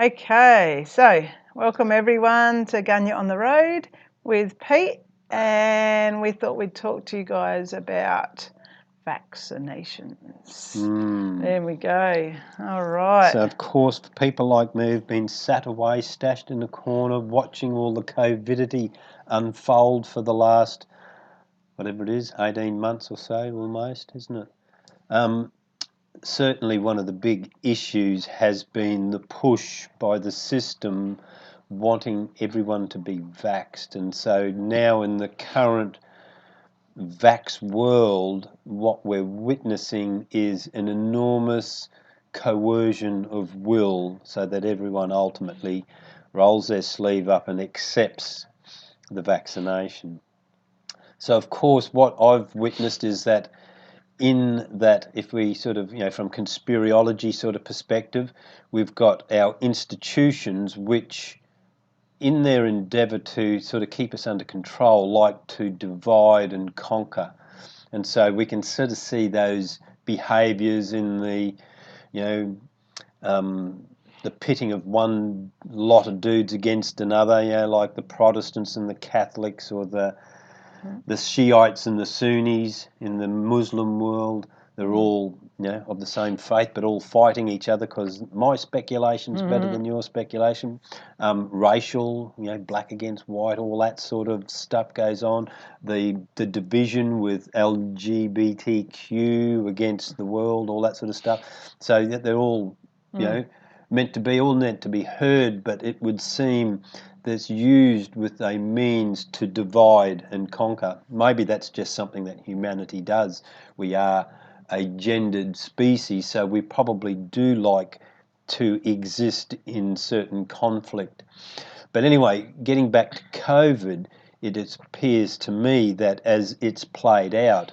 Okay, so welcome everyone to Gunya on the Road with Pete, and we thought we'd talk to you guys about vaccinations. There we go. All right. So, of course, for people like me who've been sat away, stashed in a corner, watching all the COVIDity unfold for the last, whatever it is, 18 months or so almost, isn't it? Certainly one of the big issues has been the push by the system wanting everyone to be vaxxed. And so now in the current vax world, what we're witnessing is an enormous coercion of will so that everyone ultimately rolls their sleeve up and accepts the vaccination. So, of course, what I've witnessed is that if we sort of, from conspirology sort of perspective, we've got our institutions which, in their endeavour to sort of keep us under control, like to divide and conquer. And so we can sort of see those behaviours in the, the pitting of one lot of dudes against another, like the Protestants and the Catholics, or the Shiites and the Sunnis in the Muslim world. They're all, of the same faith, but all fighting each other because my speculation's better than your speculation. Racial, black against white, all that sort of stuff goes on. The division with LGBTQ against the world, all that sort of stuff. So they're all, meant to be heard, but it would seem that's used with a means to divide and conquer. Maybe that's just something that humanity does. We are a gendered species, so we probably do like to exist in certain conflict. But anyway, getting back to COVID, it appears to me that as it's played out,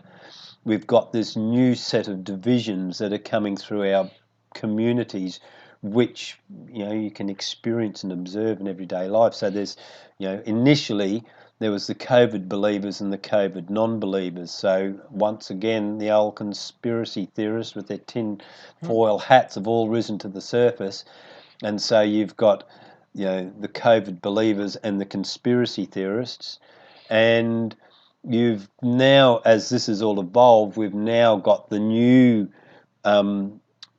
we've got this new set of divisions that are coming through our communities, which you can experience and observe in everyday life. So there's, initially there was the COVID believers and the COVID non-believers. So once again, the old conspiracy theorists with their tin foil hats have all risen to the surface, and so you've got the COVID believers and the conspiracy theorists, and you've now, as this has all evolved, we've now got the new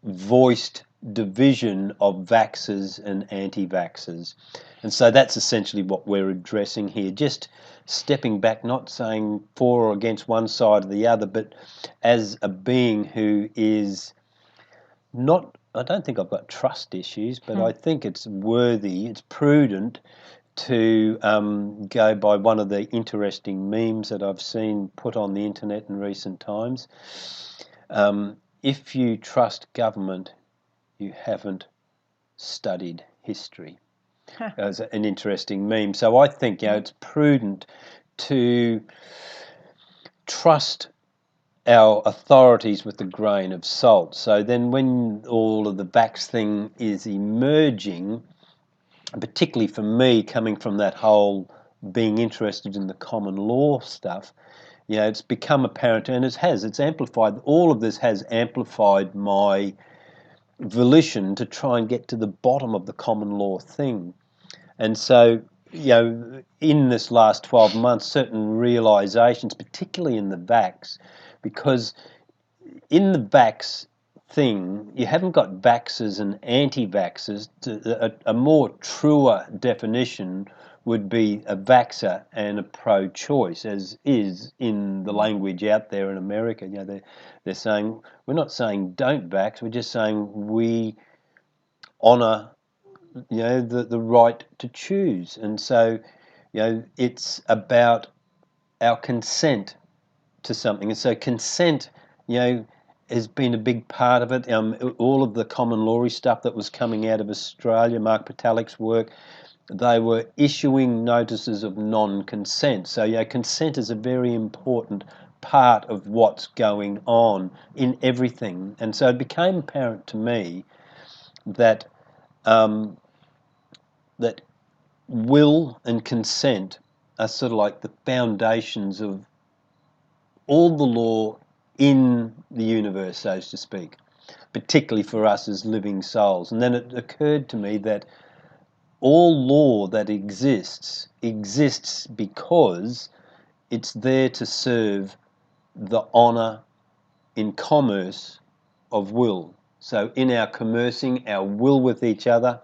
voiced division of vaxxers and anti-vaxxers. And so that's essentially what we're addressing here, just stepping back, not saying for or against one side or the other, but as a being who is not, I don't think I've got trust issues, but I think it's worthy, it's prudent to go by one of the interesting memes that I've seen put on the internet in recent times. If you trust government, you haven't studied history. That's an interesting meme. So I think it's prudent to trust our authorities with a grain of salt. So then when all of the vax thing is emerging, particularly for me, coming from that whole being interested in the common law stuff, it's become apparent, and it's amplified, all of this has amplified my volition to try and get to the bottom of the common law thing. And so, in this last 12 months, certain realizations, particularly in the vax, because in the vax thing, you haven't got vaxxers and anti-vaxxers. A more truer definition would be a vaxxer and a pro-choice, as is in the language out there in America. They're saying, we're not saying don't vax, we're just saying we honour the right to choose. And so it's about our consent to something. And so consent has been a big part of it. All of the common law stuff that was coming out of Australia, Mark Patalik's work, they were issuing notices of non-consent. So consent is a very important part of what's going on in everything. And so it became apparent to me that that will and consent are sort of like the foundations of all the law in the universe, so to speak. particularly for us as living souls. And then it occurred to me that all law that exists because it's there to serve the honour in commerce of will. So in our commercing, our will with each other,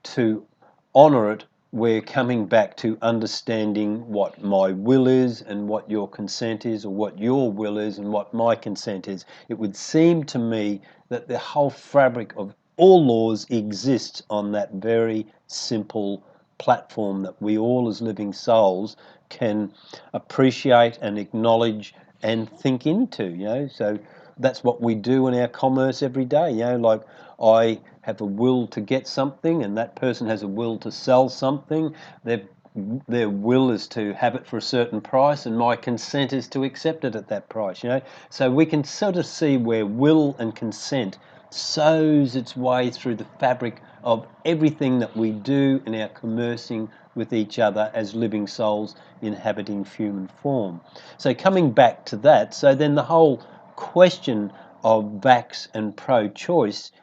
to honour it, we're coming back to understanding what my will is and what your consent is, or what your will is and what my consent is. It would seem to me that the whole fabric of all laws exists on that very simple platform that we all as living souls can appreciate and acknowledge and think into. So that's what we do in our commerce every day. Like I have a will to get something and that person has a will to sell something. Their will is to have it for a certain price and my consent is to accept it at that price. So we can sort of see where will and consent sows its way through the fabric of everything that we do in our commercing with each other as living souls inhabiting human form. So coming back to that, so then the whole question of vax and pro-choice,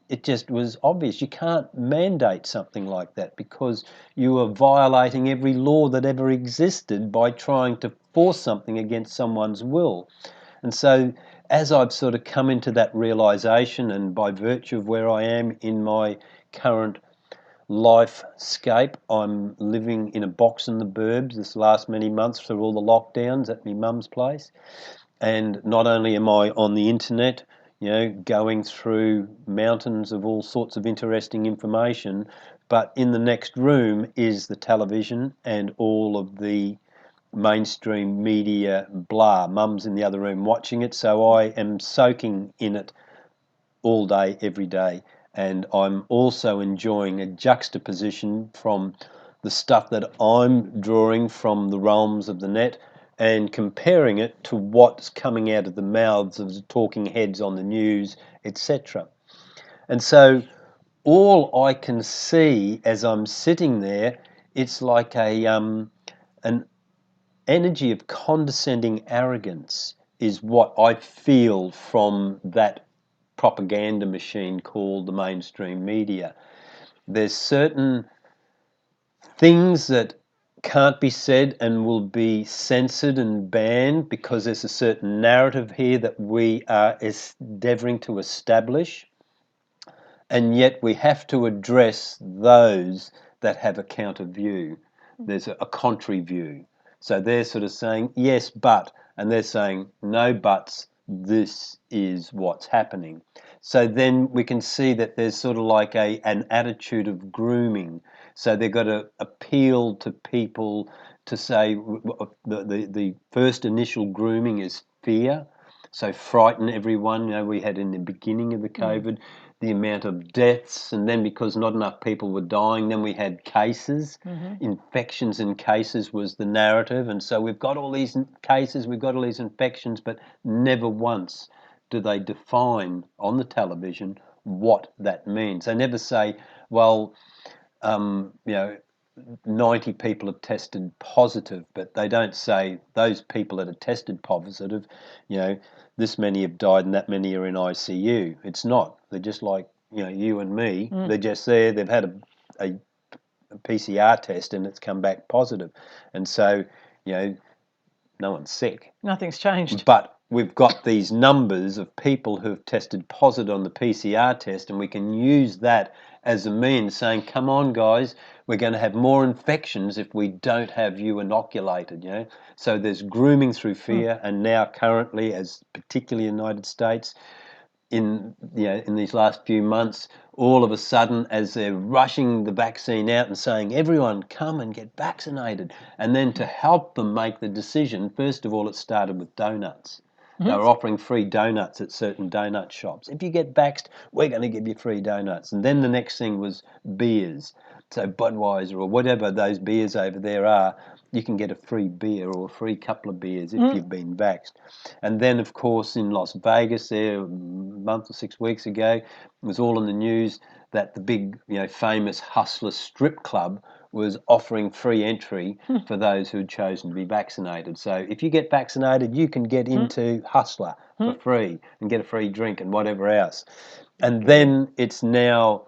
it just was obvious. You can't mandate something like that because you are violating every law that ever existed by trying to force something against someone's will. And so as I've sort of come into that realisation, and by virtue of where I am in my current lifescape, I'm living in a box in the burbs this last many months through all the lockdowns at my mum's place. And not only am I on the internet, going through mountains of all sorts of interesting information, but in the next room is the television and all of the mainstream media blah. Mum's in the other room watching it, so I am soaking in it all day, every day. And I'm also enjoying a juxtaposition from the stuff that I'm drawing from the realms of the net and comparing it to what's coming out of the mouths of the talking heads on the news, etc. And so all I can see as I'm sitting there, it's like an energy of condescending arrogance is what I feel from that propaganda machine called the mainstream media. There's certain things that can't be said and will be censored and banned because there's a certain narrative here that we are endeavouring to establish, and yet we have to address those that have a counter view. There's a contrary view. So they're sort of saying, yes, but, and they're saying, no buts, this is what's happening. So then we can see that there's sort of like an attitude of grooming. So they've got to appeal to people to say the first initial grooming is fear. So frighten everyone. We had in the beginning of the COVID, the amount of deaths, and then because not enough people were dying, then we had cases. Infections and cases was the narrative, and so we've got all these cases, we've got all these infections, but never once do they define on the television what that means. They never say, well, 90 people have tested positive, but they don't say those people that are tested positive, this many have died and that many are in ICU. It's not. They're just like, you and me. They're just there. They've had a PCR test and it's come back positive. And so, no one's sick. Nothing's changed. But we've got these numbers of people who've tested positive on the PCR test, and we can use that as a means saying, come on, guys, we're going to have more infections if we don't have you inoculated. So there's grooming through fear, and now currently, as particularly in the United States, in these last few months, all of a sudden, as they're rushing the vaccine out and saying, everyone come and get vaccinated, and then to help them make the decision, first of all, it started with donuts. They were offering free donuts at certain donut shops. If you get vaxxed, we're going to give you free donuts. And then the next thing was beers. So Budweiser or whatever those beers over there are, you can get a free beer or a free couple of beers if you've been vaxxed. And then, of course, in Las Vegas there a month or 6 weeks ago, it was all in the news that the big, famous Hustler strip club was offering free entry for those who had chosen to be vaccinated. So if you get vaccinated, you can get into Hustler for free and get a free drink and whatever else. And then it's now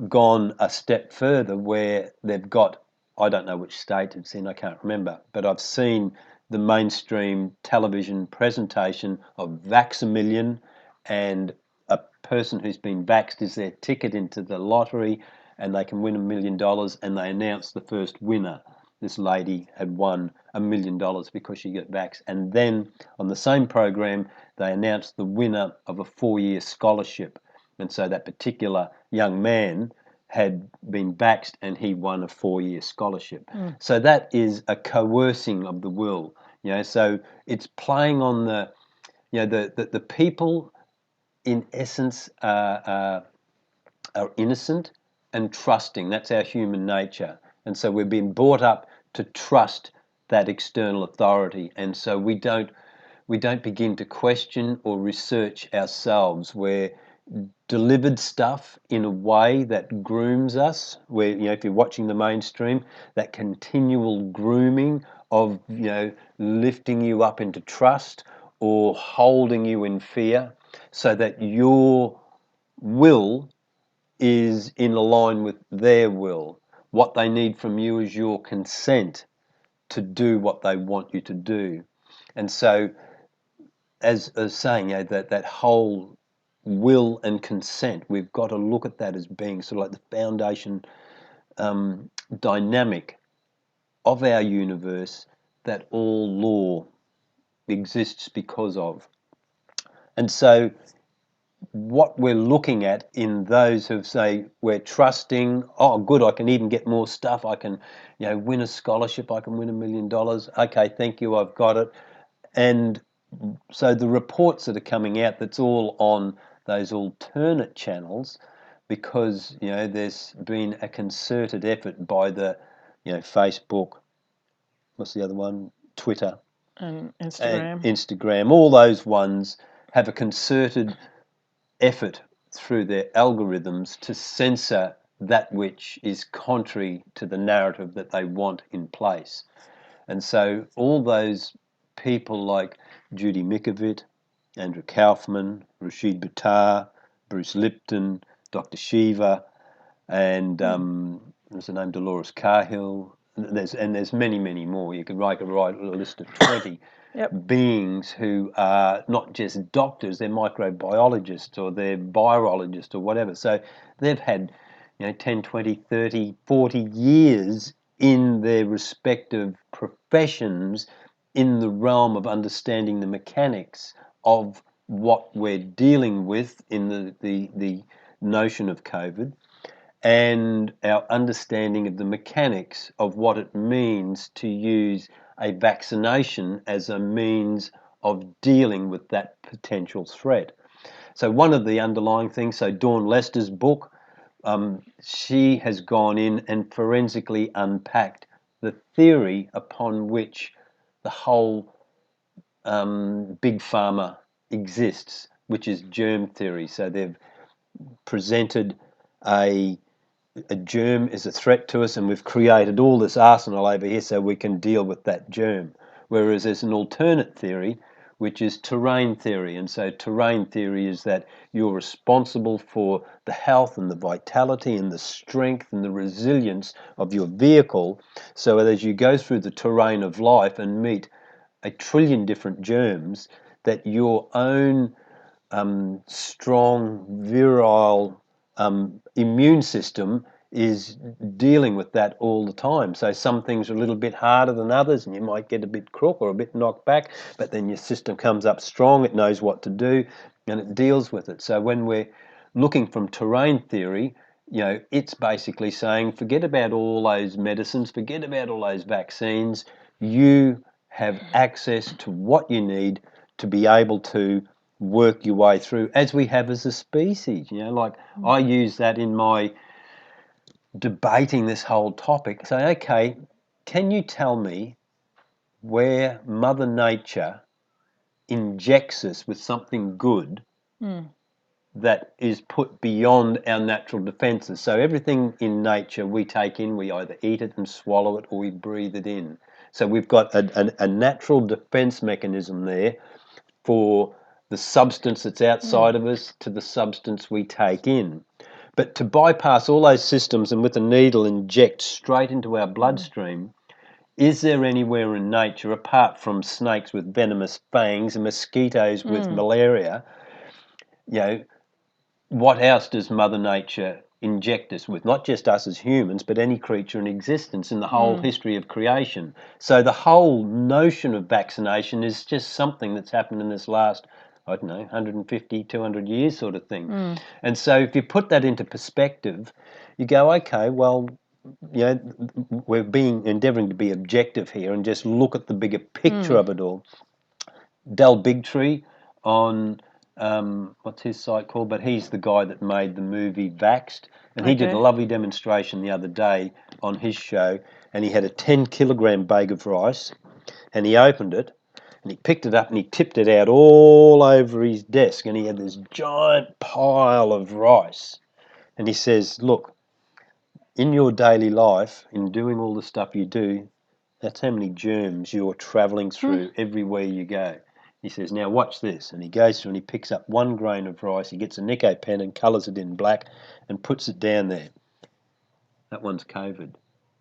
gone a step further where they've got, I don't know which state it's in, I can't remember, but I've seen the mainstream television presentation of Vax-A-Million, and a person who's been vaxxed is their ticket into the lottery and they can win $1 million, and they announce the first winner. This lady had won $1 million because she got vaxxed. And then on the same program, they announced the winner of a 4-year scholarship. And so that particular young man had been vaxxed and he won a 4-year scholarship. So that is a coercing of the will. So it's playing on the people in essence are innocent and trusting. That's our human nature. And so we've been brought up to trust that external authority. And so we don't begin to question or research ourselves. We're delivered stuff in a way that grooms us, where, if you're watching the mainstream, that continual grooming of, lifting you up into trust or holding you in fear, so that your will is in line with their will. What they need from you is your consent to do what they want you to do. And so, as saying, that whole will and consent, we've got to look at that as being sort of like the foundation dynamic of our universe that all law exists because of. And so what we're looking at in those who say we're trusting, oh good, I can even get more stuff, I can win a scholarship, I can win $1 million, okay, thank you, I've got it. And so the reports that are coming out, that's all on those alternate channels, because there's been a concerted effort by the Facebook, what's the other one, Twitter and and Instagram. Instagram, all those ones have a concerted effort through their algorithms to censor that which is contrary to the narrative that they want in place. And so all those people like Judy Mikovit, Andrew Kaufman, Rashid Buttar, Bruce Lipton, Dr. Shiva, and there's the name Dolores Cahill. There's many, many more. You could write a list of 20 beings who are not just doctors, they're microbiologists or they're virologists or whatever. So they've had 10, 20, 30, 40 years in their respective professions in the realm of understanding the mechanics of what we're dealing with in the notion of COVID, and our understanding of the mechanics of what it means to use a vaccination as a means of dealing with that potential threat. So one of the underlying things, so Dawn Lester's book, she has gone in and forensically unpacked the theory upon which the whole big pharma exists, which is germ theory. So they've presented a germ is a threat to us, and we've created all this arsenal over here so we can deal with that germ. Whereas there's an alternate theory, which is terrain theory. And so terrain theory is that you're responsible for the health and the vitality and the strength and the resilience of your vehicle, so that as you go through the terrain of life and meet 1 trillion different germs, that your own strong, virile immune system is dealing with that all the time. So some things are a little bit harder than others, and you might get a bit crook or a bit knocked back, but then your system comes up strong, it knows what to do, and it deals with it. So when we're looking from terrain theory, it's basically saying, forget about all those medicines, forget about all those vaccines. You have access to what you need to be able to work your way through, as we have as a species. Like I use that in my debating this whole topic. Say, okay, can you tell me where Mother Nature injects us with something good that is put beyond our natural defences. So everything in nature we take in, we either eat it and swallow it or we breathe it in. So we've got a natural defence mechanism there for the substance that's outside of us to the substance we take in. But to bypass all those systems and with a needle inject straight into our bloodstream, is there anywhere in nature, apart from snakes with venomous fangs and mosquitoes with malaria, what else does Mother Nature inject us with? Not just us as humans, but any creature in existence in the whole history of creation. So the whole notion of vaccination is just something that's happened in this last, 150, 200 years sort of thing. And so if you put that into perspective, you go, okay, well, we're endeavouring to be objective here and just look at the bigger picture of it all. Del Bigtree on what's his site called? But he's the guy that made the movie Vaxxed, and he did a lovely demonstration the other day on his show. And he had a 10-kilogram bag of rice, and he opened it, and he picked it up and he tipped it out all over his desk, and he had this giant pile of rice. And he says, "Look, in your daily life, in doing all the stuff you do, that's how many germs you're travelling through everywhere you go." He says, "Now watch this." And he goes through and he picks up 1 grain of rice. He gets a Nico pen and colours it in black and puts it down there. That one's COVID.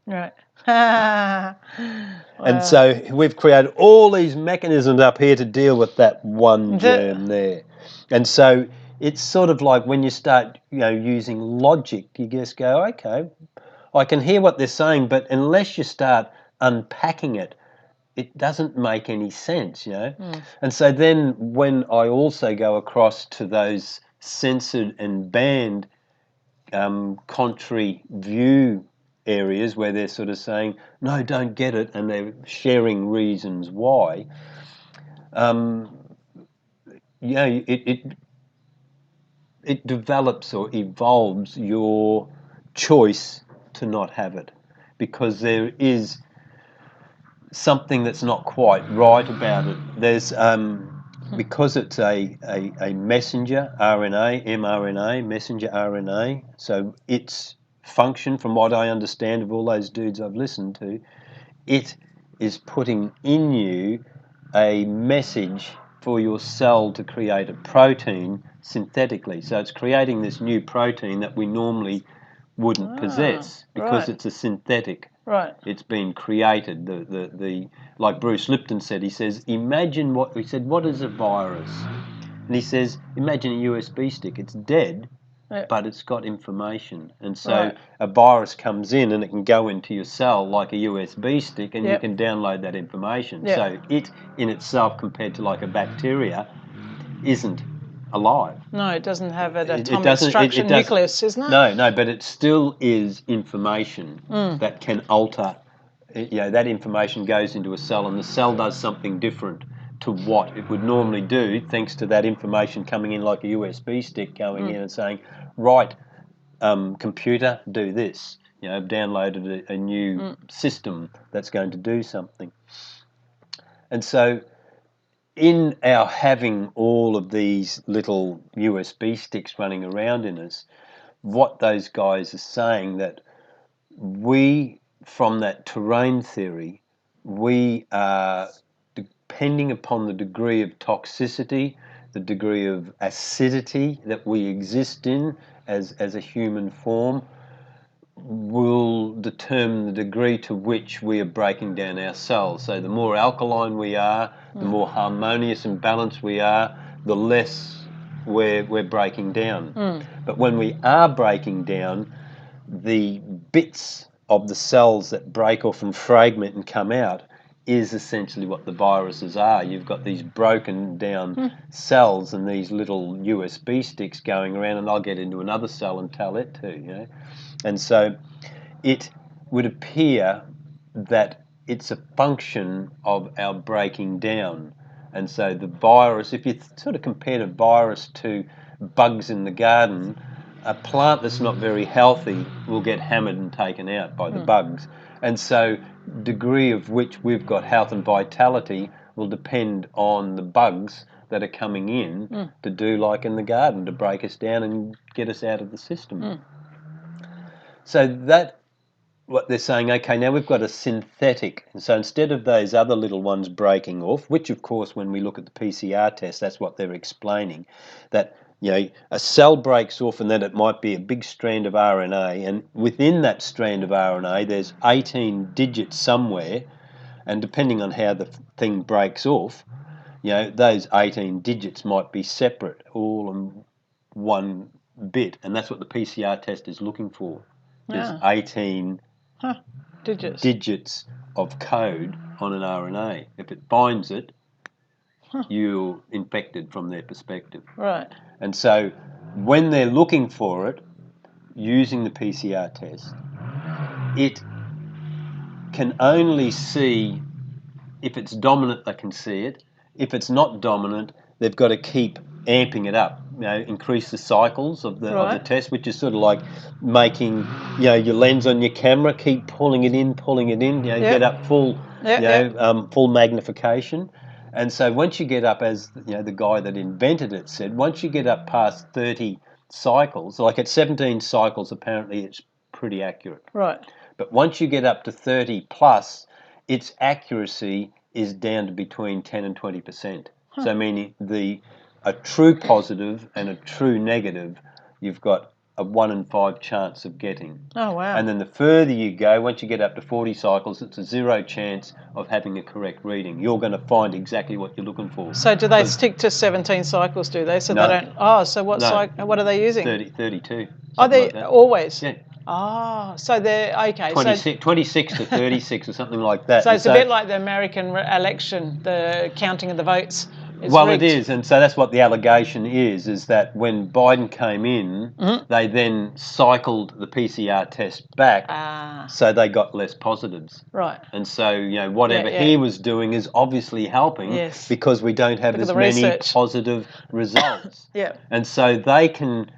Right. And so we've created all these mechanisms up here to deal with that one germ there. And so it's sort of like when you start, using logic, you just go, okay, I can hear what they're saying, but unless you start unpacking it, it doesn't make any sense, And so then when I also go across to those censored and banned contrary view areas where they're sort of saying, no, don't get it, and they're sharing reasons why, it develops or evolves your choice to not have it, because there is something that's not quite right about it. There's because it's a messenger RNA, mRNA, messenger RNA. So its function, from what I understand of all those dudes I've listened to, it is putting in you a message for your cell to create a protein synthetically. So it's creating this new protein that we normally wouldn't possess because it's a synthetic. Right. It's been created. The like Bruce Lipton said. He says, imagine what he said. What is a virus? And he says, imagine a USB stick. It's dead, but it's got information. And so a virus comes in and it can go into your cell like a USB stick, and you can download that information. So it in itself, compared to like a bacteria, isn't alive. No, it doesn't have an atomic structure, nucleus, isn't it? No, but it still is information that can alter. That information goes into a cell, and the cell does something different to what it would normally do, thanks to that information coming in like a USB stick going in and saying, right, computer, do this. I've downloaded a new system that's going to do something. And so in our having all of these little USB sticks running around in us, what those guys are saying, that we, from that terrain theory, we are depending upon the degree of toxicity, the degree of acidity that we exist in as a human form, will determine the degree to which we are breaking down our cells. So the more alkaline we are, the more harmonious and balanced we are, the less we're breaking down. But when we are breaking down, the bits of the cells that break off and fragment and come out is essentially what the viruses are. You've got these broken down cells and these little USB sticks going around, and they'll get into another cell and tell it to, And so it would appear that it's a function of our breaking down. And so the virus, if you sort of compare a virus to bugs in the garden, a plant that's not very healthy will get hammered and taken out by the bugs. And so degree of which we've got health and vitality will depend on the bugs that are coming in to do like in the garden, to break us down and get us out of the system. So that what they're saying, okay, now we've got a synthetic. And so instead of those other little ones breaking off, which of course when we look at the PCR test, that's what they're explaining, that a cell breaks off and then it might be a big strand of RNA, and within that strand of RNA there's 18 digits somewhere, and depending on how the thing breaks off, those 18 digits might be separate, all in one bit, and that's what the PCR test is looking for. There's 18 digits of code on an RNA. If it binds it, you're infected from their perspective. Right. And so when they're looking for it, using the PCR test, it can only see, if it's dominant, they can see it. If it's not dominant, they've got to keep amping it up, increase the cycles of the test, which is sort of like making, your lens on your camera, keep pulling it in, get up full, full magnification. And so once you get up, as the guy that invented it said, once you get up past 30 cycles, like at 17 cycles, apparently it's pretty accurate. Right. But once you get up to 30 plus, its accuracy is down to between 10 and 20%. So meaning a true positive and a true negative, you've got a 1 in 5 chance of getting. Oh, wow. And then the further you go, once you get up to 40 cycles, it's a 0 chance of having a correct reading. You're going to find exactly what you're looking for. So do they stick to 17 cycles, do they? So no, they don't... Oh, so what are they using? 32. Are they like that. Always? Yeah. Oh, so they're... Okay. 26 to 36 or something like that. So it's a bit like the American election, the counting of the votes. It is, and so that's what the allegation is that when Biden came in, they then cycled the PCR test back, so they got less positives. Right. And so, whatever he was doing is obviously helping, because we don't have as many positive results. Yeah. And so they can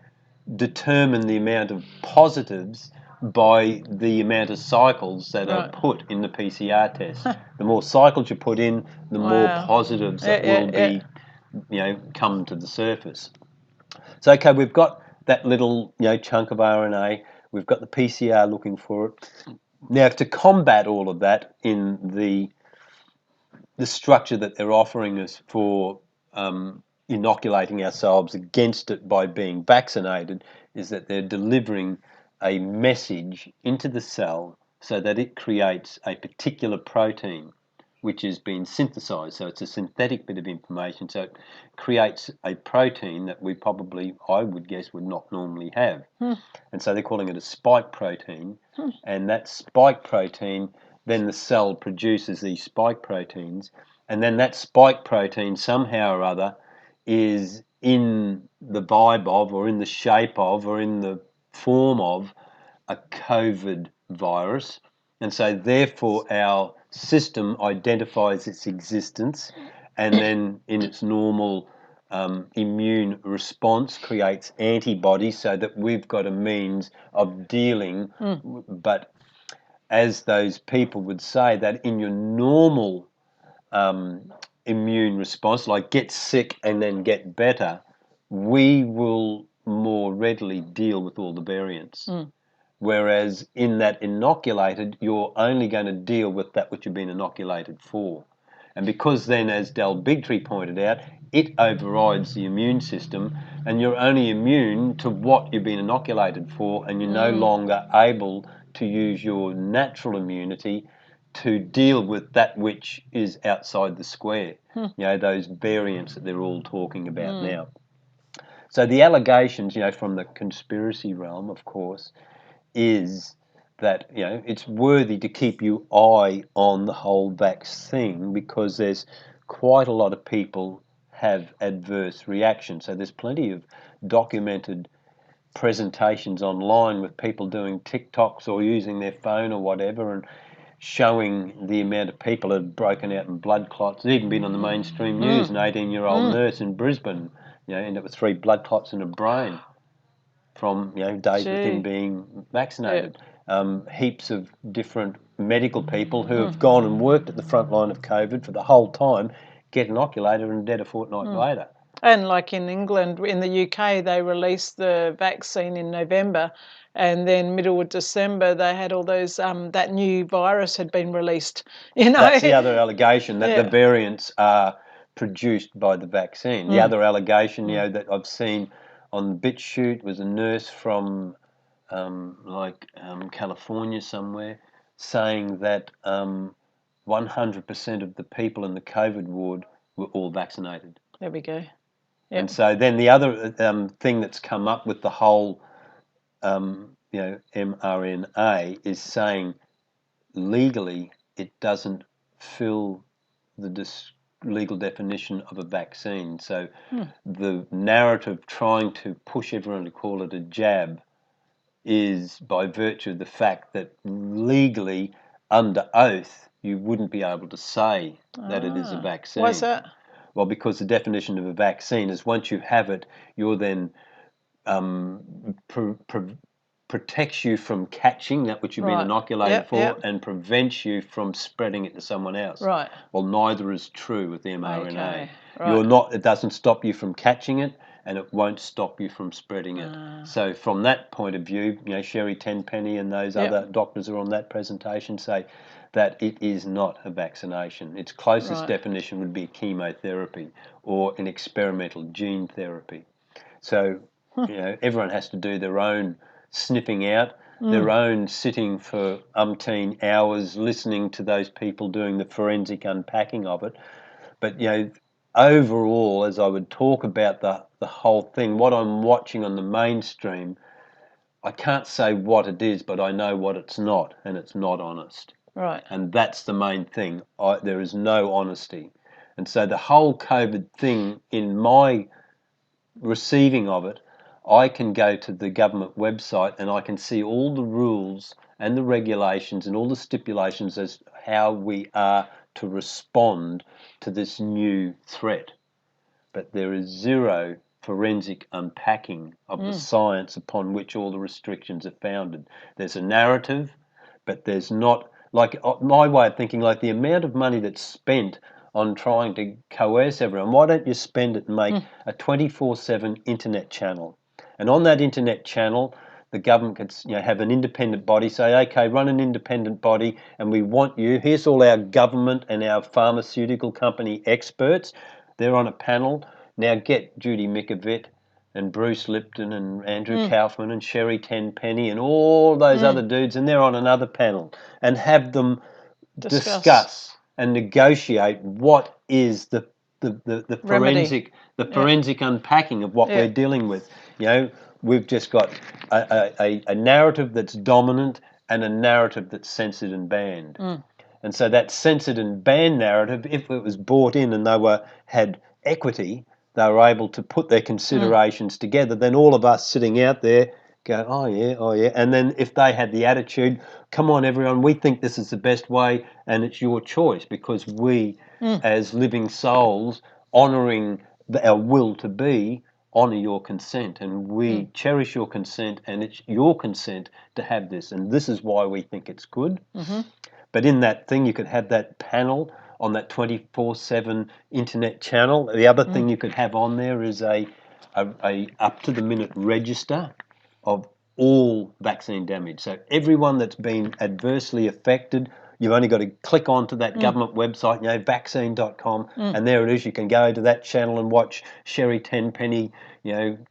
determine the amount of positives by the amount of cycles that are put in the PCR test. The more cycles you put in, the more positives that will be, come to the surface. So, okay, we've got that little, chunk of RNA. We've got the PCR looking for it. Now, to combat all of that in the structure that they're offering us for inoculating ourselves against it by being vaccinated, is that they're delivering a message into the cell so that it creates a particular protein which has been synthesized. So it's a synthetic bit of information. So it creates a protein that we probably, I would guess, would not normally have. And so they're calling it a spike protein. And that spike protein, then the cell produces these spike proteins. And then that spike protein somehow or other is in the vibe of, or in the shape of, or in the form of a COVID virus. And so therefore our system identifies its existence, and then in its normal immune response creates antibodies so that we've got a means of dealing. But as those people would say, that in your normal immune response, like get sick and then get better, we will more readily deal with all the variants. Whereas in that inoculated, you're only going to deal with that which you've been inoculated for. And because then, as Del Bigtree pointed out, it overrides the immune system, and you're only immune to what you've been inoculated for, and you're no longer able to use your natural immunity to deal with that which is outside the square. Those variants that they're all talking about now. So the allegations, from the conspiracy realm, of course, is that it's worthy to keep your eye on the whole vax thing, because there's quite a lot of people have adverse reactions. So there's plenty of documented presentations online with people doing TikToks or using their phone or whatever, and showing the amount of people that have broken out in blood clots. It's even been on the mainstream news. An 18-year-old nurse in Brisbane, ended up with 3 blood clots in her brain from days with him being vaccinated. Heaps of different medical people who have gone and worked at the front line of COVID for the whole time get inoculated and dead a fortnight later. And like in England, in the UK, they released the vaccine in November, and then middle of December they had all those that new virus had been released. That's the other allegation, that the Yeah. variants are produced by the vaccine. The other allegation, that I've seen on BitChute was a nurse from California somewhere saying that 100% of the people in the COVID ward were all vaccinated. There we go. Yep. And so then the other thing that's come up with the whole, mRNA is saying legally it doesn't fill the legal definition of a vaccine. So the narrative trying to push everyone to call it a jab is by virtue of the fact that legally, under oath, you wouldn't be able to say that it is a vaccine. Why's that? Well, because the definition of a vaccine is once you have it, you're then protects you from catching that which you've been inoculated for and prevents you from spreading it to someone else. Right. Well, neither is true with the mRNA. Okay. Right. You're not. It doesn't stop you from catching it, and it won't stop you from spreading it. So from that point of view, Sherry Tenpenny and those other doctors who are on that presentation say that it is not a vaccination. Its closest definition would be chemotherapy or an experimental gene therapy. So, everyone has to do their own sniffing out, their own sitting for umpteen hours listening to those people doing the forensic unpacking of it. But, overall, as I would talk about the whole thing, what I'm watching on the mainstream, I can't say what it is, but I know what it's not, and it's not honest. Right. And that's the main thing. There is no honesty. And so the whole COVID thing, in my receiving of it, I can go to the government website and I can see all the rules and the regulations and all the stipulations as how we are to respond to this new threat. But there is zero forensic unpacking of the science upon which all the restrictions are founded. There's a narrative, but there's not, like my way of thinking, like the amount of money that's spent on trying to coerce everyone. Why don't you spend it and make a 24/7 internet channel? And on that internet channel, the government could have an independent body say, okay, run an independent body, and we want you. Here's all our government and our pharmaceutical company experts. They're on a panel. Now get Judy Mikovit and Bruce Lipton and Andrew Kaufman and Sherry Tenpenny and all those other dudes, and they're on another panel, and have them discuss and negotiate what is the forensic unpacking of what we're dealing with. We've just got a narrative that's dominant and a narrative that's censored and banned. And so that censored and banned narrative, if it was bought in and they had equity, they were able to put their considerations together, then all of us sitting out there go, oh yeah. And then if they had the attitude, come on everyone, we think this is the best way and it's your choice, because we as living souls honouring our will to be, honour your consent, and we cherish your consent, and it's your consent to have this, and this is why we think it's good. But in that thing, you could have that panel on that 24/7 internet channel. The other thing you could have on there is a up-to-the-minute register of all vaccine damage. So everyone that's been adversely affected, you've only got to click onto that government website, vaccine.com, and there it is. You can go to that channel and watch Sherry Tenpenny,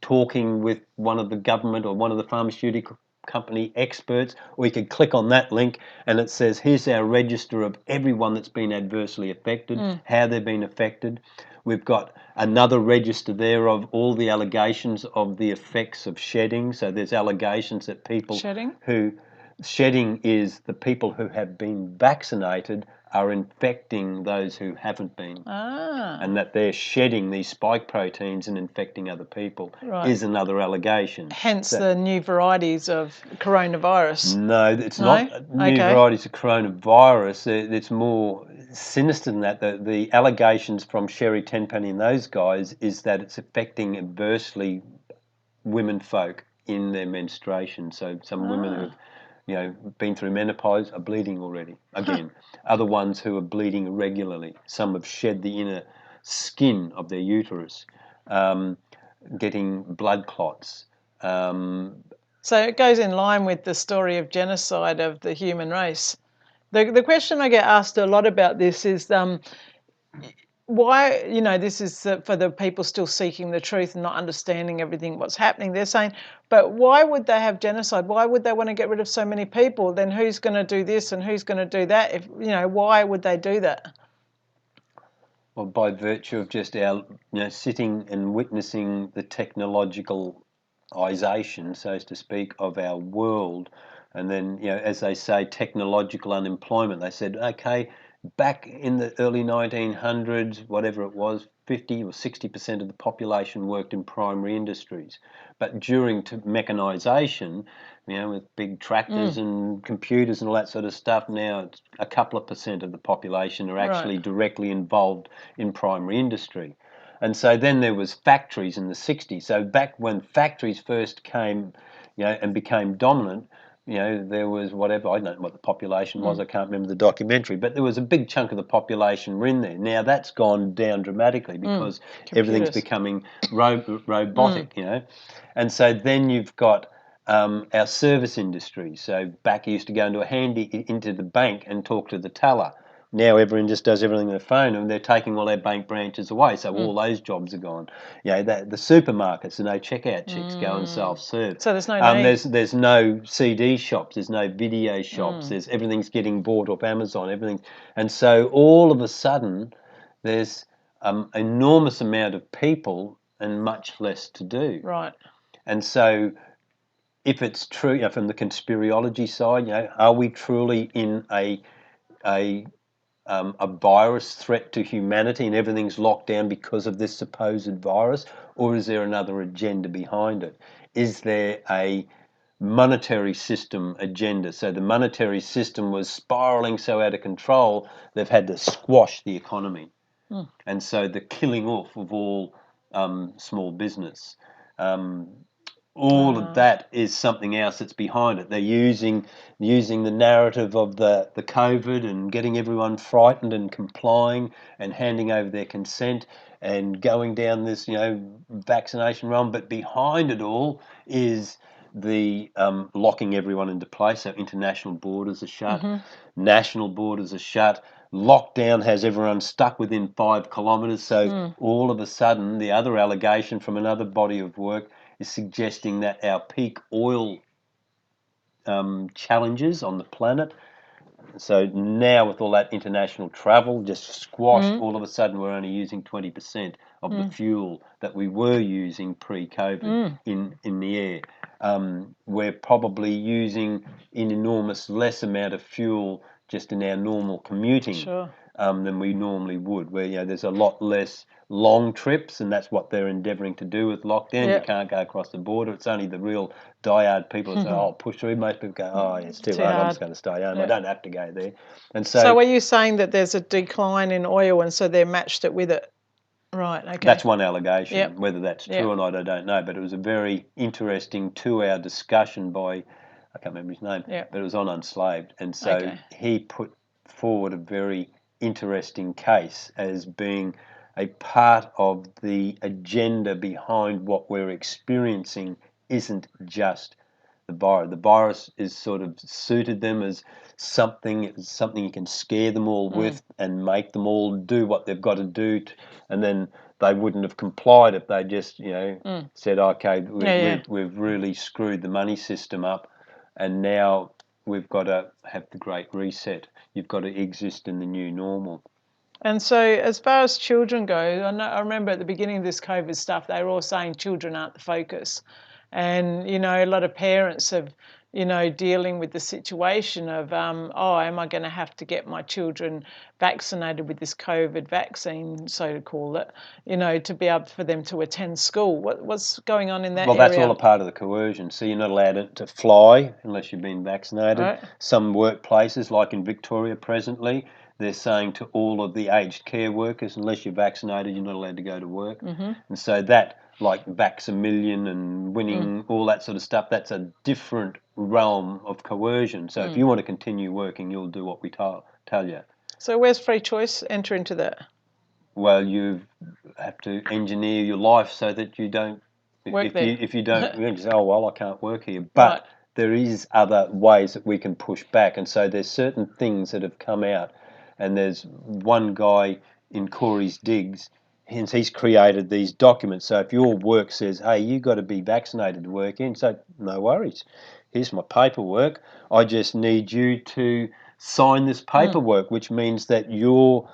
talking with one of the government or one of the pharmaceutical company experts, or you can click on that link and it says, here's our register of everyone that's been adversely affected, how they've been affected. We've got another register there of all the allegations of the effects of shedding. So there's allegations that people shedding is the people who have been vaccinated are infecting those who haven't been. And that they're shedding these spike proteins and infecting other people is another allegation. Hence the new varieties of coronavirus. No, it's not new varieties of coronavirus. It's more sinister than that. The allegations from Sherry Tenpenny and those guys is that it's affecting adversely women folk in their menstruation. So some women who've been through menopause are bleeding already. Again, other ones who are bleeding irregularly. Some have shed the inner skin of their uterus, getting blood clots. So it goes in line with the story of genocide of the human race. The question I get asked a lot about this is why, this is for the people still seeking the truth and not understanding everything what's happening. They're saying, but why would they have genocide? Why would they want to get rid of so many people? Then who's going to do this and who's going to do that? If why would they do that? Well, by virtue of just our, sitting and witnessing the technologicalization, so to speak, of our world, and then, as they say, technological unemployment. They said, okay, back in the early 1900s, whatever it was, 50 or 60% of the population worked in primary industries. But during mechanisation, with big tractors and computers and all that sort of stuff, now it's a couple of percent of the population are actually Right. directly involved in primary industry. And so then there was factories in the 60s. So back when factories first came, and became dominant, there was whatever, I don't know what the population was, I can't remember the documentary, but there was a big chunk of the population were in there. Now that's gone down dramatically because everything's Computers. becoming robotic, And so then you've got our service industry. So back you used to go into the bank and talk to the teller. Now everyone just does everything on their phone, and they're taking all their bank branches away. So all those jobs are gone. The supermarkets, no checkout chicks go and self-serve. So there's no need. There's no CD shops. There's no video shops. There's everything's getting bought off Amazon. Everything, and so all of a sudden, there's enormous amount of people and much less to do. Right. And so if it's true, from the conspirology side, are we truly in a virus threat to humanity and everything's locked down because of this supposed virus, or is there another agenda behind it? Is there a monetary system agenda? So the monetary system was spiraling so out of control, they've had to squash the economy. And so the killing off of all small business. All of that is something else that's behind it. They're using the narrative of the COVID and getting everyone frightened and complying and handing over their consent and going down this vaccination realm. But behind it all is the locking everyone into place. So international borders are shut, national borders are shut. Lockdown has everyone stuck within 5 kilometres. So all of a sudden, the other allegation from another body of work is suggesting that our peak oil challenges on the planet. So now with all that international travel just squashed, all of a sudden we're only using 20% of the fuel that we were using pre-COVID in the air. We're probably using an enormous less amount of fuel just in our normal commuting than we normally would, where there's a lot less long trips, and that's what they're endeavouring to do with lockdown. You can't go across the border. It's only the real diehard people that say, "Oh, push through." Most people go, "Oh, it's too hard. I'm just going to stay home. I don't have to go there." And So so are you saying that there's a decline in oil and so they're matched it with it? Right, okay. that's one allegation. Yep. Whether that's Yep. true or not, I don't know. But it was a very interesting 2-hour discussion by, I can't remember his name, but it was on Unslaved. And so he put forward a very interesting case as being a part of the agenda behind what we're experiencing isn't just the virus. The virus is sort of suited them as something you can scare them all with and make them all do what they've got to do, and then they wouldn't have complied if they just said, okay, we've really screwed the money system up, and now we've got to have the great reset. You've got to exist in the new normal. And so, as far as children go, I remember at the beginning of this COVID stuff, they were all saying children aren't the focus. And, a lot of parents have, dealing with the situation of, am I going to have to get my children vaccinated with this COVID vaccine, so to call it, to be able for them to attend school? What's going on in that Well, that's all area? a part of the coercion. So you're not allowed to fly unless you've been vaccinated. Right. Some workplaces, like in Victoria presently, they're saying to all of the aged care workers, unless you're vaccinated, you're not allowed to go to work. And so that, like Vax-A-Million and winning, all that sort of stuff, that's a different realm of coercion. So if you want to continue working, you'll do what we tell you. So where's free choice enter into that? well, you have to engineer your life so that you don't. Work there. If you don't, you just say, oh well, I can't work here. Right. But there is other ways that we can push back, and so there's certain things that have come out, and there's one guy in Corey's digs. Hence, he's created these documents. So if your work says, "Hey, you got to be vaccinated to work in," so no worries. Here's my paperwork. I just need you to sign this paperwork, which means that you're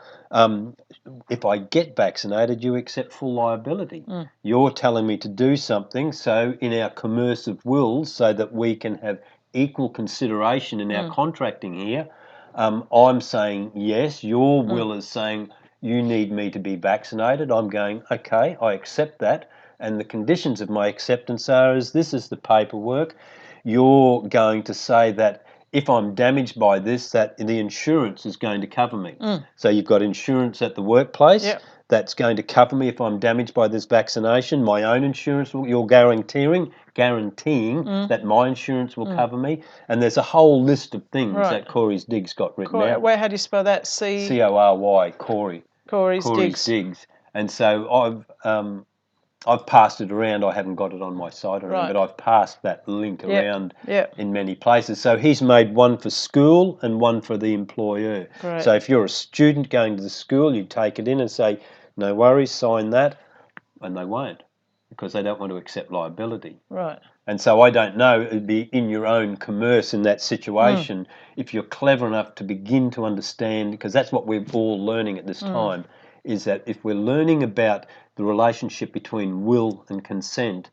if I get vaccinated, you accept full liability. You're telling me to do something, so in our commercive wills, so that we can have equal consideration in our contracting here, I'm saying yes. Your will is saying you need me to be vaccinated. I'm going, okay, I accept that. And the conditions of my acceptance are as this is the paperwork. You're going to say that if I'm damaged by this, that the insurance is going to cover me. So you've got insurance at the workplace. Yep. That's going to cover me if I'm damaged by this vaccination. My own insurance, you're guaranteeing that my insurance will cover me. And there's a whole list of things that Corey's digs got written out. How do you spell that? Cory, Corey. Corey's digs. And so I've passed it around. I haven't got it on my site or anything, but I've passed that link around in many places. So he's made one for school and one for the employer. Great. So if you're a student going to the school, you take it in and say, no worries, sign that, and they won't because they don't want to accept liability. Right. And so I don't know, it'd be in your own commerce in that situation, if you're clever enough to begin to understand, because that's what we're all learning at this time, is that if we're learning about the relationship between will and consent,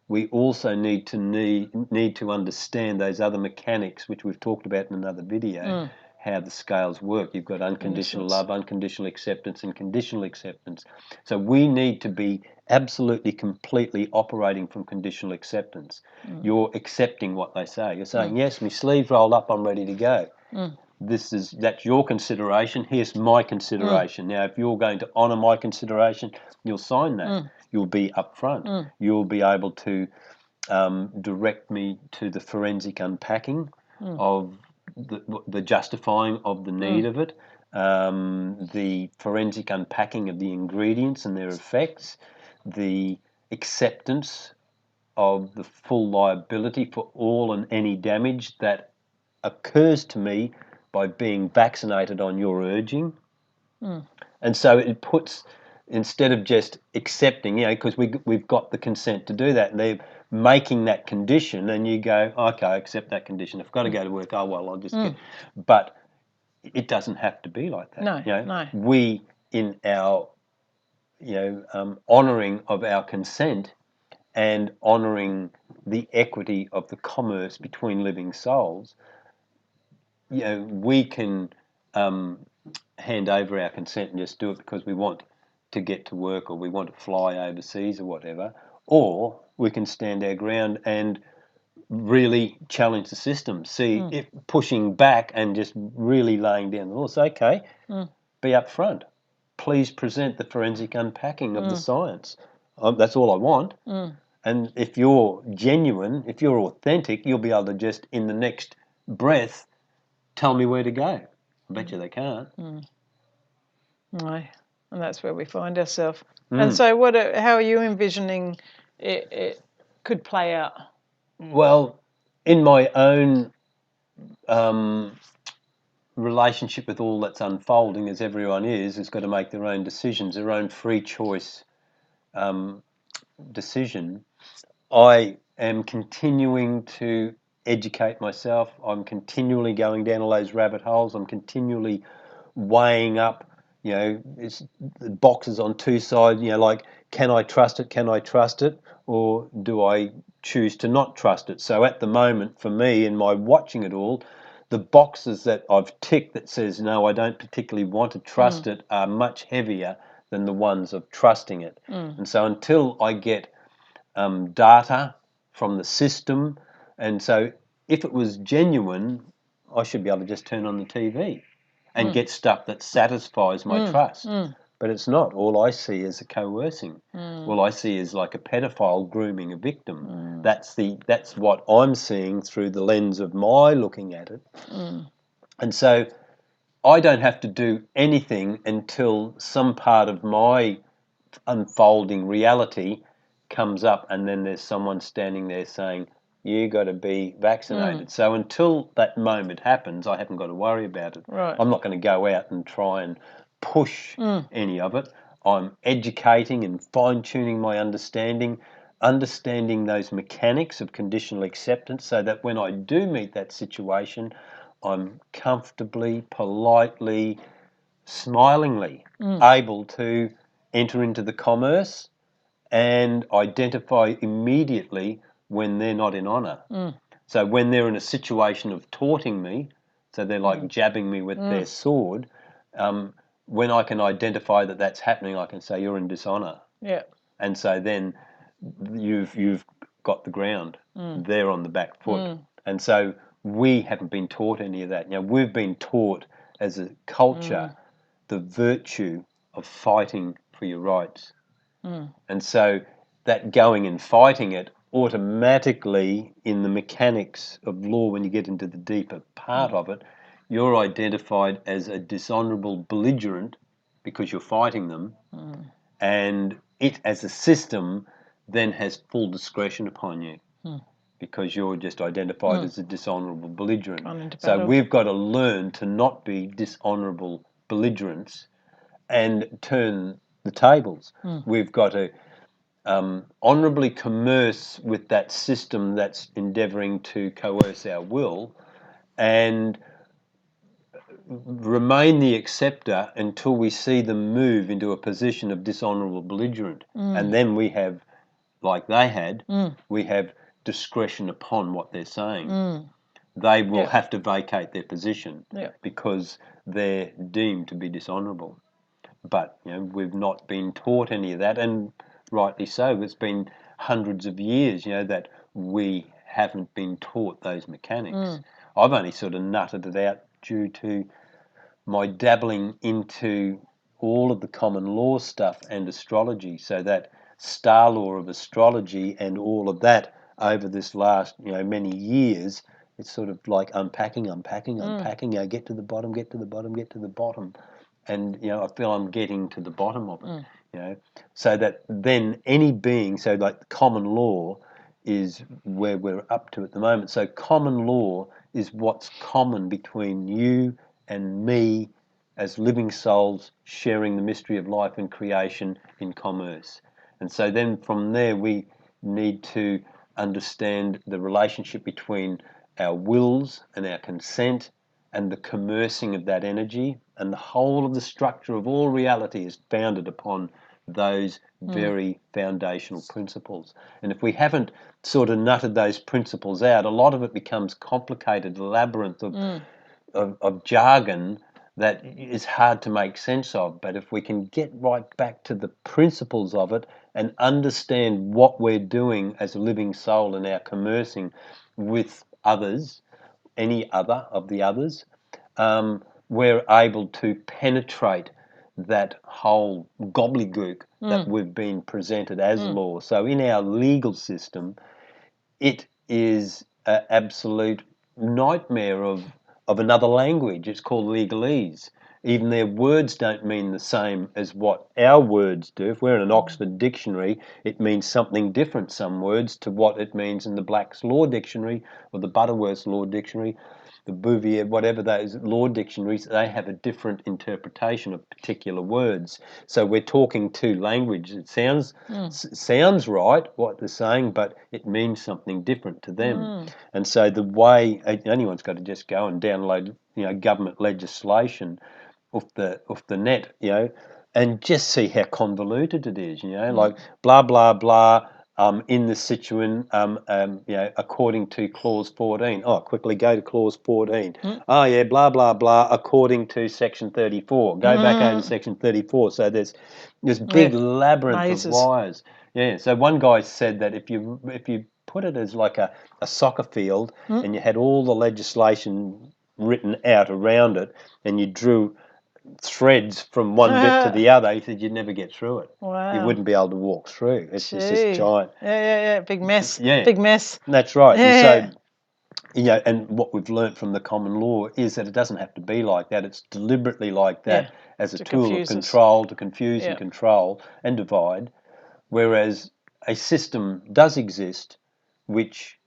we also need to understand those other mechanics, which we've talked about in another video, how the scales work. You've got unconditional love, unconditional acceptance, and conditional acceptance. So we need to be absolutely, completely operating from conditional acceptance. You're accepting what they say. You're saying, yes, my sleeves rolled up, I'm ready to go. That's your consideration. Here's my consideration. Now, if you're going to honour my consideration, you'll sign that. You'll be upfront. You'll be able to direct me to the forensic unpacking of the justifying of the need of it, the forensic unpacking of the ingredients and their effects, the acceptance of the full liability for all and any damage that occurs to me by being vaccinated on your urging. And so it puts, instead of just accepting, because we've got the consent to do that, and they're making that condition, and you go, okay, I accept that condition. If I've got to go to work, oh, well, I'll just get... But it doesn't have to be like that. No. We, in our, honouring of our consent and honouring the equity of the commerce between living souls, we can hand over our consent and just do it because we want to get to work or we want to fly overseas or whatever, or we can stand our ground and really challenge the system, see if pushing back and just really laying down the law. Say, okay, be upfront. Please present the forensic unpacking of the science. That's all I want. And if you're genuine, if you're authentic, you'll be able to just, in the next breath, tell me where to go. I bet you they can't. No, and that's where we find ourselves. And so, how are you envisioning it could play out? Well, in my own relationship with all that's unfolding, as everyone is got to make their own decisions, their own free choice decision. I am continuing to educate myself. I'm continually going down all those rabbit holes. I'm continually weighing up, it's the boxes on two sides, like, can I trust it? Can I trust it? Or do I choose to not trust it? So at the moment, for me, in my watching it all, the boxes that I've ticked that says, no, I don't particularly want to trust it are much heavier than the ones of trusting it. And so until I get data from the system, and so if it was genuine, I should be able to just turn on the TV and get stuff that satisfies my trust. But it's not. All I see is a coercing. All I see is like a pedophile grooming a victim. That's what I'm seeing through the lens of my looking at it. And so I don't have to do anything until some part of my unfolding reality comes up, and then there's someone standing there saying, you got to be vaccinated. So until that moment happens, I haven't got to worry about it. Right. I'm not going to go out and try and push any of it. I'm educating and fine-tuning my understanding those mechanics of conditional acceptance, so that when I do meet that situation, I'm comfortably, politely, smilingly able to enter into the commerce and identify immediately when they're not in honour. So when they're in a situation of taunting me, so they're like jabbing me with their sword, when I can identify that that's happening, I can say, you're in dishonour. Yeah. And so then you've got the ground. They're on the back foot. And so we haven't been taught any of that. We've been taught as a culture the virtue of fighting for your rights. And so that going and fighting it automatically, in the mechanics of law, when you get into the deeper part of it, you're identified as a dishonourable belligerent because you're fighting them. And it, as a system, then has full discretion upon you because you're just identified as a dishonourable belligerent. So we've got to learn to not be dishonourable belligerents and turn the tables. We've got to honourably commerce with that system that's endeavouring to coerce our will, and remain the acceptor until we see them move into a position of dishonourable belligerent. And then we have, like they had, we have discretion upon what they're saying. They will have to vacate their position because they're deemed to be dishonourable. But we've not been taught any of that, and rightly so. It's been hundreds of years, that we haven't been taught those mechanics. I've only sort of nutted it out due to my dabbling into all of the common law stuff and astrology, so that star law of astrology and all of that over this last many years, it's sort of like unpacking, get to the bottom, and I feel I'm getting to the bottom of it, so that then any being, so like common law is where we're up to at the moment. So common law is what's common between you and me as living souls sharing the mystery of life and creation in commerce. And so then from there we need to understand the relationship between our wills and our consent and the commercing of that energy, and the whole of the structure of all reality is founded upon those very foundational principles. And if we haven't sort of nutted those principles out, a lot of it becomes complicated, a labyrinth of jargon that is hard to make sense of. But if we can get right back to the principles of it and understand what we're doing as a living soul in our commercing with others, any other of the others, we're able to penetrate that whole gobbledygook that we've been presented as law. So in our legal system, it is an absolute nightmare of another language. It's called legalese. Even their words don't mean the same as what our words do. If we're in an Oxford dictionary, it means something different, some words, to what it means in the Black's Law Dictionary or the Butterworth's Law Dictionary, the Bouvier, whatever those law dictionaries, they have a different interpretation of particular words. So we're talking two languages. It sounds right, what they're saying, but it means something different to them. And so the way, anyone's got to just go and download, government legislation off the net, and just see how convoluted it is, like blah, blah, blah, in the Situan, according to clause 14. Oh, quickly go to clause 14. Oh, yeah, blah, blah, blah, according to section 34. Go back over to section 34. So there's this big labyrinth of wires. Yeah, so one guy said that if you put it as like a soccer field and you had all the legislation written out around it and you drew threads from one bit to the other, he said you'd never get through it. Wow. You wouldn't be able to walk through. It's just this giant. Yeah. Big mess. Yeah. Big mess. That's right. Yeah. And so and what we've learnt from the common law is that it doesn't have to be like that. It's deliberately like that as a to tool of confuse us. control, to confuse and Yeah. control and divide, whereas a system does exist which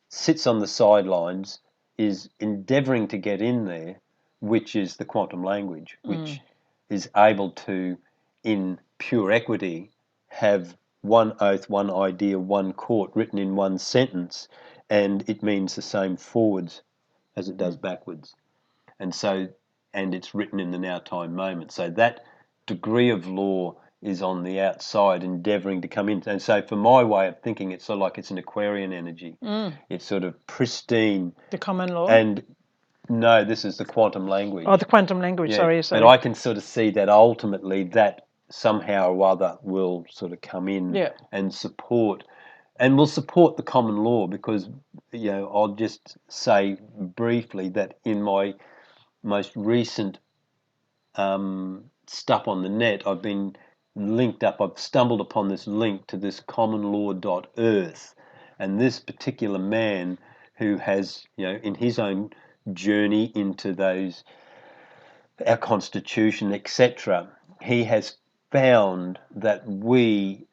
sits on the sidelines, is endeavouring to get in there, which is the quantum language, which is able to, in pure equity, have one oath, one idea, one court written in one sentence, and it means the same forwards as it does backwards. And so, and it's written in the now time moment. So that degree of law is on the outside endeavouring to come in. And so for my way of thinking, it's sort of like it's an Aquarian energy. It's sort of pristine. The common law? And no, this is the quantum language. Oh, the quantum language, Yeah, sorry. but I can sort of see that ultimately that somehow or other will sort of come in and support, and will support the common law, because, I'll just say briefly that in my most recent stuff on the net, I've been linked up, I've stumbled upon this link to this commonlaw.earth, and this particular man who has, in his own journey into those, our constitution, etc., he has found that we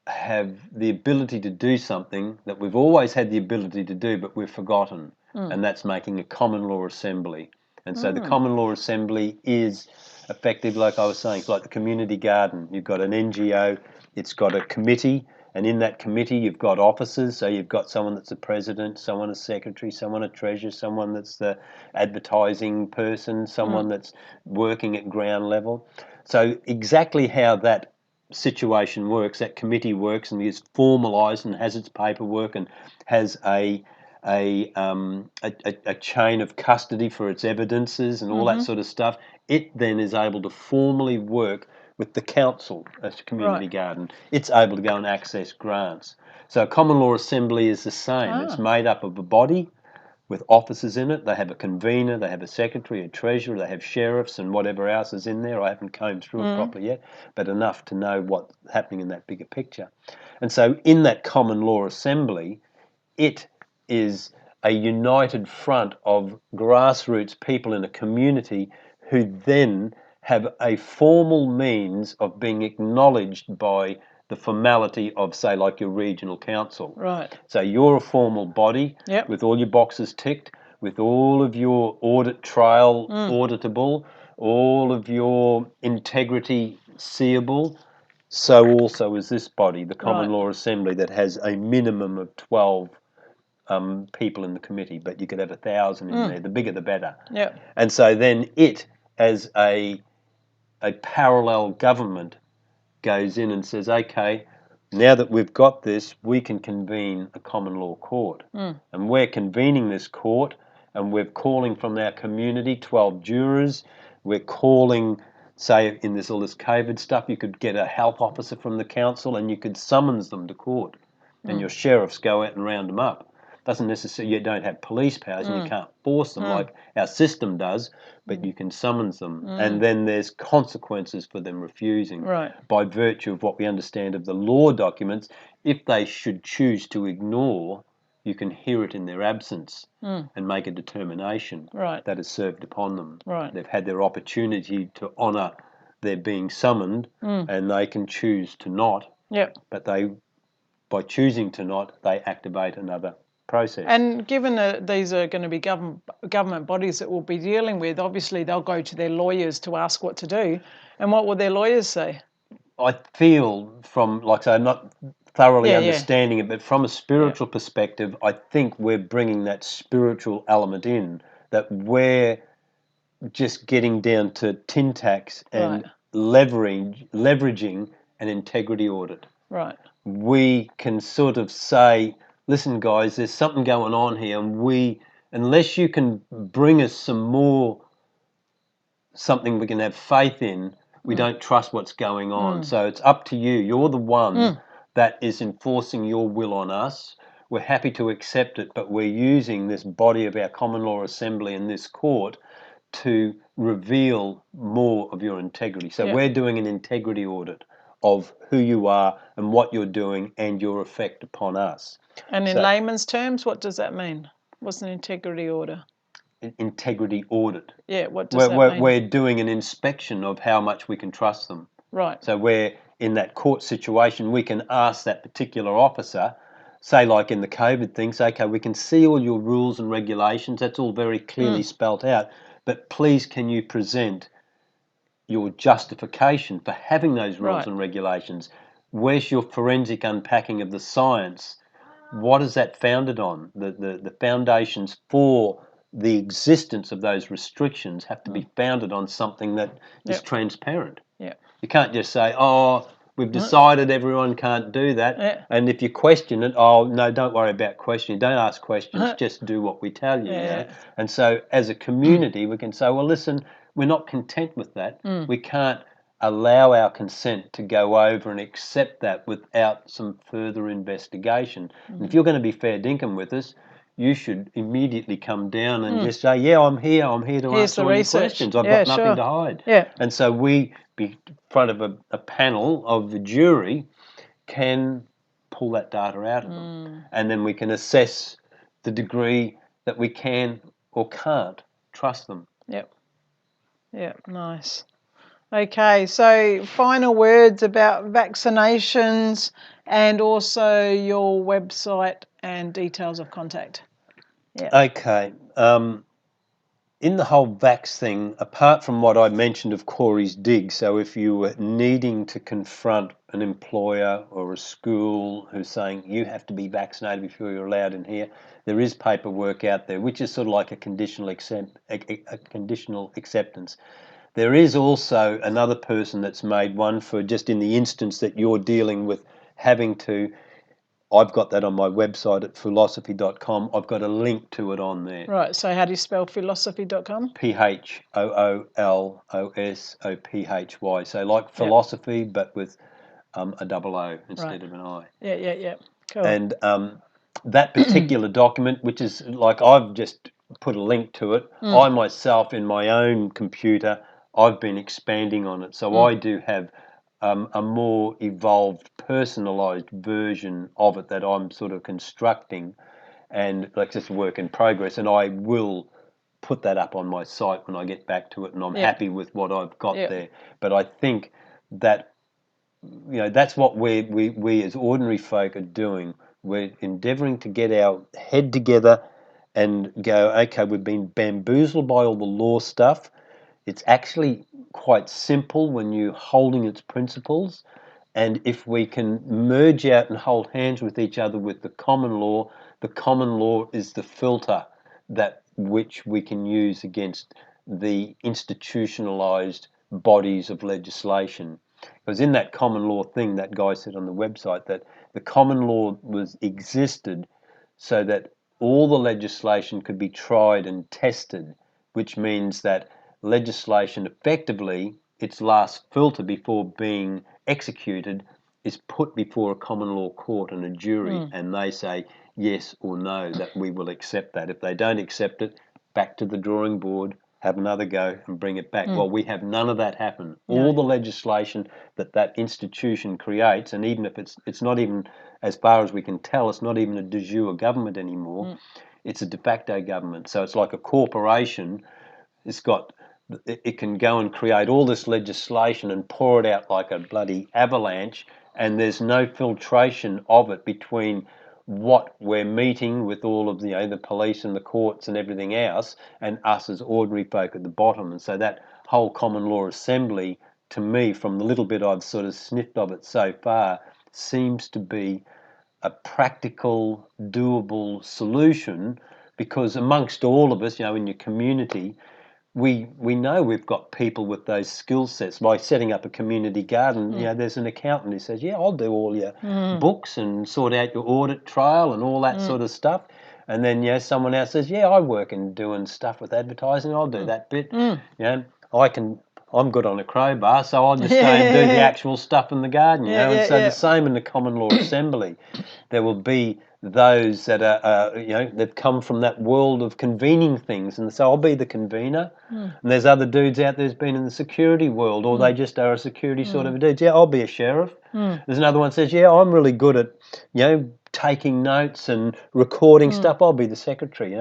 have the ability to do something that we've always had the ability to do, but we've forgotten, and that's making a common law assembly. And so the common law assembly is effective, like I was saying, it's like the community garden. You've got an NGO, it's got a committee, and in that committee you've got officers. So you've got someone that's a president, someone a secretary, someone a treasurer, someone that's the advertising person, someone that's working at ground level. So exactly how that situation works, that committee works and is formalised and has its paperwork and has a chain of custody for its evidences and all that sort of stuff. It then is able to formally work with the council as a community garden. It's able to go and access grants. So a common law assembly is the same. It's made up of a body with officers in it. They have a convener, they have a secretary, a treasurer, they have sheriffs and whatever else is in there. I haven't combed through it properly yet, but enough to know what's happening in that bigger picture. And so in that common law assembly, it is a united front of grassroots people in a community who then have a formal means of being acknowledged by the formality of, say, like your regional council. Right. So you're a formal body with all your boxes ticked, with all of your audit trail auditable, all of your integrity seeable. So also is this body, the Common Law Assembly, that has a minimum of 12 people in the committee, but you could have 1,000 in there. The bigger, the better. Yeah. And so then it, as a parallel government, goes in and says, okay, now that we've got this, we can convene a common law court. And we're convening this court, and we're calling from our community 12 jurors. We're calling, say, in all this COVID stuff, you could get a health officer from the council and you could summons them to court. And your sheriffs go out and round them up. Doesn't necessarily, you don't have police powers and you can't force them like our system does, but you can summons them. And then there's consequences for them refusing by virtue of what we understand of the law documents. If they should choose to ignore, you can hear it in their absence and make a determination that is served upon them. They've had their opportunity to honour their being summoned, and they can choose to not. But by choosing to not, they activate another process. And given that these are going to be government bodies that we'll be dealing with, obviously they'll go to their lawyers to ask what to do. And what will their lawyers say? I feel from, like I say, I'm not thoroughly understanding it, but from a spiritual perspective, I think we're bringing that spiritual element in, that we're just getting down to tin tacks and leveraging an integrity audit. We can sort of say, listen, guys, there's something going on here, and unless you can bring us something we can have faith in, we don't trust what's going on. So it's up to you. You're the one that is enforcing your will on us. We're happy to accept it, but we're using this body of our common law assembly in this court to reveal more of your integrity. So we're doing an integrity audit of who you are and what you're doing and your effect upon us. And in layman's terms, what does that mean? What's an integrity order? Integrity audit. Yeah, what does that mean? We're doing an inspection of how much we can trust them. Right. So we're in that court situation, we can ask that particular officer, say like in the COVID thing, say, okay, we can see all your rules and regulations, that's all very clearly spelt out, but please can you present your justification for having those rules and regulations? Where's your forensic unpacking of the science? What is that founded on? The foundations for the existence of those restrictions have to be founded on something that is transparent. Yeah. You can't just say, oh, we've decided everyone can't do that. Yeah. And if you question it, oh, no, don't worry about questioning. Don't ask questions. Just do what we tell you, you know. And so as a community, we can say, well, listen, we're not content with that. We can't allow our consent to go over and accept that without some further investigation. And if you're going to be fair dinkum with us, you should immediately come down and just say, yeah, I'm here to answer all your questions. I've got nothing to hide. Yeah. And so we, in front of a panel of the jury, can pull that data out of them. And then we can assess the degree that we can or can't trust them. Yep. Yep, nice. Okay, so final words about vaccinations and also your website and details of contact. Yeah. Okay. In the whole vax thing, apart from what I mentioned of Corey's dig, so if you were needing to confront an employer or a school who's saying you have to be vaccinated before you're allowed in here, there is paperwork out there, which is sort of like a conditional acceptance. There is also another person that's made one for just in the instance that you're dealing with having to. I've got that on my website at philosophy.com. I've got a link to it on there. Right, so how do you spell philosophy.com? PHOOLOSOPHY. So like philosophy, but with a double O instead of an I. Yeah. Cool. And that particular document, which is like I've just put a link to it, I myself in my own computer, I've been expanding on it. So I do have a more evolved, personalised version of it that I'm sort of constructing, and like just a work in progress. And I will put that up on my site when I get back to it, and I'm happy with what I've got there. But I think that that's what we as ordinary folk are doing. We're endeavouring to get our head together and go, okay, we've been bamboozled by all the law stuff. It's actually quite simple when you're holding its principles. And if we can merge out and hold hands with each other with the common law is the filter that which we can use against the institutionalized bodies of legislation. Because in that common law thing, that guy said on the website that the common law existed so that all the legislation could be tried and tested, which means that legislation effectively, its last filter before being executed, is put before a common law court and a jury, and they say yes or no, that we will accept that. If they don't accept it, back to the drawing board, have another go and bring it back. Well, we have none of that happen. All the legislation that institution creates, and even if it's not even, as far as we can tell, it's not even a de jure government anymore, it's a de facto government. So it's like a corporation. It can go and create all this legislation and pour it out like a bloody avalanche, and there's no filtration of it between what we're meeting with all of the police and the courts and everything else, and us as ordinary folk at the bottom. And so that whole common law assembly, to me, from the little bit I've sort of sniffed of it so far, seems to be a practical, doable solution, because amongst all of us, in your community, we know we've got people with those skill sets. By setting up a community garden, there's an accountant who says, I'll do all your books and sort out your audit trail and all that sort of stuff. And then, someone else says, I work in doing stuff with advertising, I'll do that bit. I'm good on a crowbar, so I'll just go and do the actual stuff in the garden, And so the same in the common law assembly. There will be those that are, they've come from that world of convening things, and so I'll be the convener. And there's other dudes out there who's been in the security world, or they just are a security sort of a dude. Yeah, I'll be a sheriff. There's another one says, yeah, I'm really good at, taking notes and recording stuff. I'll be the secretary,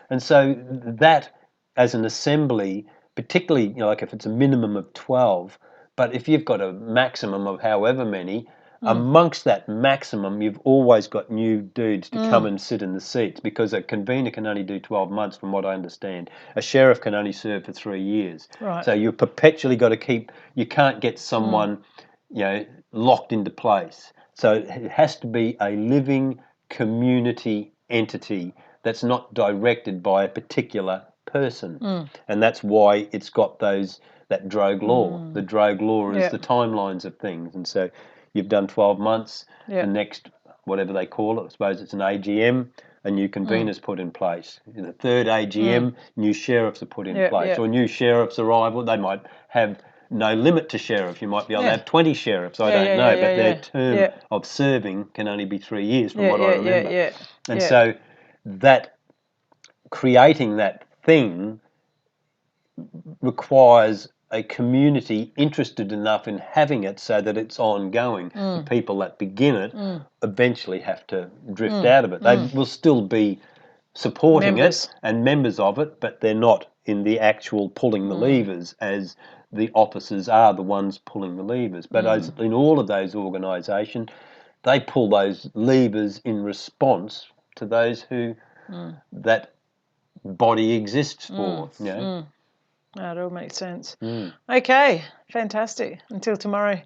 And so that, as an assembly, particularly, like if it's a minimum of 12, but if you've got a maximum of however many, amongst that maximum, you've always got new dudes to come and sit in the seats, because a convener can only do 12 months, from what I understand. A sheriff can only serve for 3 years. Right. So you've perpetually got to keep, you can't get someone, locked into place. So it has to be a living community entity that's not directed by a particular person. And that's why it's got that drogue law. The drogue law is the timelines of things. And so you've done 12 months, the next, whatever they call it, I suppose it's an AGM, a new convener's put in place. In the third AGM, new sheriffs are put in place. Or new sheriffs arrival, they might have no limit to sheriff. You might be able to have 20 sheriffs, I don't know, but their term of serving can only be 3 years, from what I remember. And so that, creating that thing requires a community interested enough in having it so that it's ongoing. The people that begin it eventually have to drift out of it. They will still be supporting it and members of it, but they're not in the actual pulling the levers, as the officers are the ones pulling the levers. But as in all of those organisations, they pull those levers in response to those who that body exists for. That all makes sense. Okay, fantastic. Until tomorrow.